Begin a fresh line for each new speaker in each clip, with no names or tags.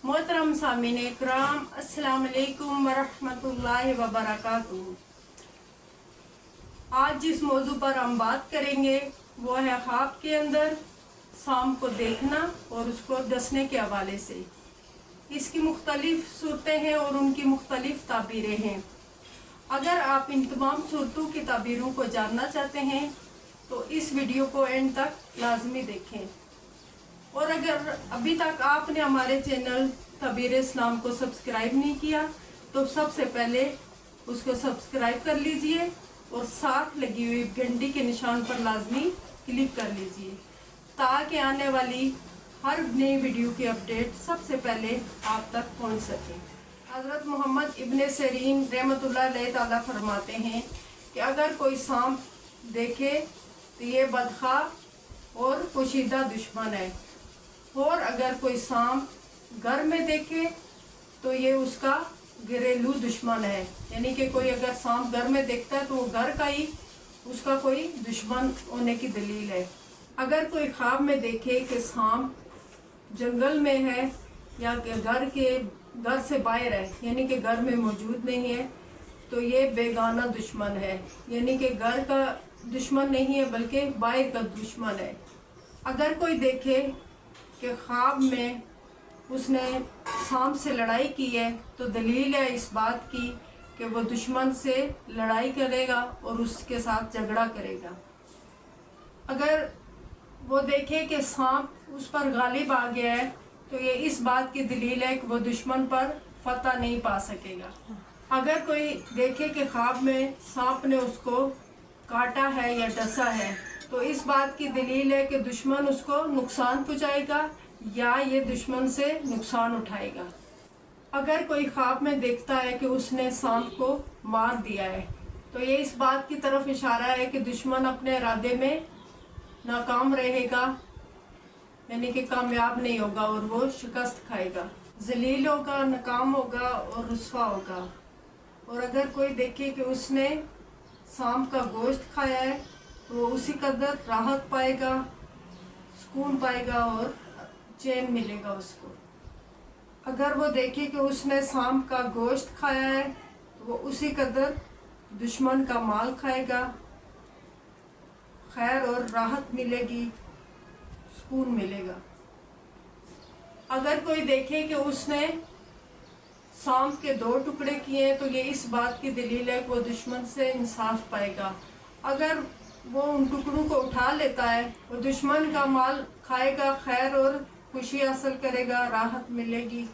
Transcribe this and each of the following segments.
मोहतरम सामीन इकराम, अस्सलाम वालेकुम वरहमतुल्लाहि वबरकातुहू। आज जिस मौजू पर हम बात करेंगे वो है ख्वाब के अंदर शाम को देखना और उसको डसने के हवाले से। इसकी मुख्तलिफ सूरतें हैं और उनकी मुख्तलिफ ताबीरें हैं। अगर आप इन तमाम सूरतों की ताबीरों को जानना चाहते हैं तो इस वीडियो को एंड तक लाजमी देखें। और अगर अभी तक आपने हमारे चैनल ताबीर इस्लाम को सब्सक्राइब नहीं किया तो सबसे पहले उसको सब्सक्राइब कर लीजिए और साथ लगी हुई घंटी के निशान पर लाजमी क्लिक कर लीजिए ताकि आने वाली हर नई वीडियो की अपडेट सबसे पहले आप तक पहुंच सके। हज़रत मोहम्मद इब्ने सिरीन रहमतुल्लाह अलैह ताला फरमाते हैं कि अगर कोई सांप देखे तो ये बदखा और पोशीदा दुश्मन है, और अगर कोई सांप घर में देखे तो ये उसका घरेलू दुश्मन है। यानी कि कोई अगर सांप घर में देखता है तो वो घर का ही उसका कोई दुश्मन होने की दलील है। अगर कोई ख्वाब में देखे कि सांप जंगल में है या घर से बाहर है, यानी कि घर में मौजूद नहीं है, तो ये बेगाना दुश्मन है, यानी कि घर का दुश्मन नहीं है बल्कि बाहर का दुश्मन है। अगर कोई देखे कि ख्वाब में उसने सांप से लड़ाई की है तो दलील है इस बात की कि वो दुश्मन से लड़ाई करेगा और उसके साथ झगड़ा करेगा। अगर वो देखे कि सांप उस पर गालिब आ गया है तो ये इस बात की दलील है कि वो दुश्मन पर फतह नहीं पा सकेगा। अगर कोई देखे कि ख्वाब में सांप ने उसको काटा है या डसा है तो इस बात की दलील है कि दुश्मन उसको नुकसान पहुंचाएगा या ये दुश्मन से नुकसान उठाएगा। अगर कोई ख्वाब में देखता है कि उसने सांप को मार दिया है तो ये इस बात की तरफ इशारा है कि दुश्मन अपने इरादे में नाकाम रहेगा, यानी कि कामयाब नहीं होगा और वो शिकस्त खाएगा, जलील होगा, नाकाम होगा और रुस्वा होगा। और अगर कोई देखे कि उसने सांप का गोश्त खाया है तो वो उसी कदर राहत पाएगा, सुकून पाएगा और चैन मिलेगा उसको। अगर वो देखे कि उसने सांप का गोश्त खाया है तो वो उसी कदर दुश्मन का माल खाएगा, खैर और राहत मिलेगी, सुकून मिलेगा। अगर कोई देखे कि उसने सांप के 2 टुकड़े किए तो ये इस बात की दलील है कि वो दुश्मन से इंसाफ पाएगा। अगर वो उन टुकड़ों को उठा लेता है वो दुश्मन का माल खाएगा, खैर और खुशी हासिल करेगा, राहत मिलेगी।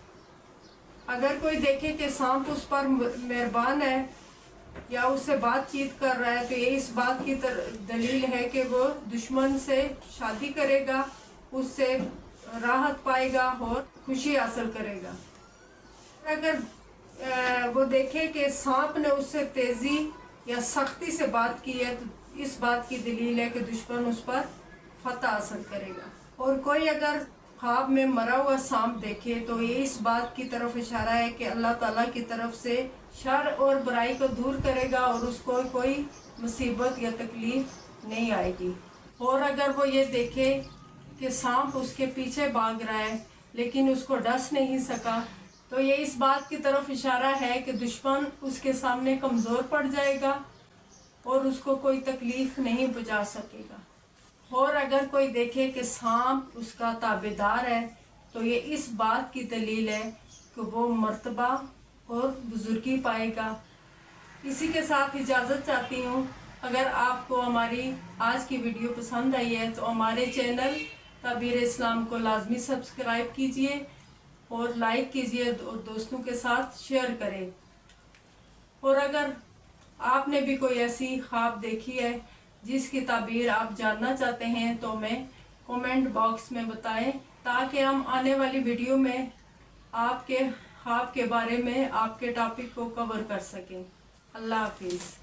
अगर कोई देखे कि सांप उस पर मेहरबान है या उससे बातचीत कर रहा है तो ये इस बात की दलील है कि वो दुश्मन से शादी करेगा, उससे राहत पाएगा और खुशी हासिल करेगा। अगर वो देखे कि सांप ने उससे तेजी या सख्ती से बात की है तो इस बात की दलील है कि दुश्मन उस पर फतह हासिल करेगा। और कोई अगर ख्वाब में मरा हुआ सांप देखे तो ये इस बात की तरफ इशारा है कि अल्लाह ताला की तरफ से शर और बुराई को दूर करेगा और उसको कोई मुसीबत या तकलीफ नहीं आएगी। और अगर वो ये देखे कि सांप उसके पीछे भाग रहा है लेकिन उसको डस नहीं सका तो ये इस बात की तरफ इशारा है कि दुश्मन उसके सामने कमज़ोर पड़ जाएगा और उसको कोई तकलीफ नहीं पहुंचा सकेगा। और अगर कोई देखे कि सांप उसका ताबेदार है तो ये इस बात की दलील है कि वो मर्तबा और बुजुर्गी पाएगा। इसी के साथ इजाज़त चाहती हूँ। अगर आपको हमारी आज की वीडियो पसंद आई है तो हमारे चैनल ताबीर इस्लाम को लाजमी सब्सक्राइब कीजिए और लाइक कीजिए और दोस्तों के साथ शेयर करें। और अगर आपने भी कोई ऐसी ख्वाब देखी है जिसकी ताबीर आप जानना चाहते हैं तो हमें कमेंट बॉक्स में बताएं ताकि हम आने वाली वीडियो में आपके ख्वाब के बारे में आपके टॉपिक को कवर कर सकें। अल्लाह हाफिज़।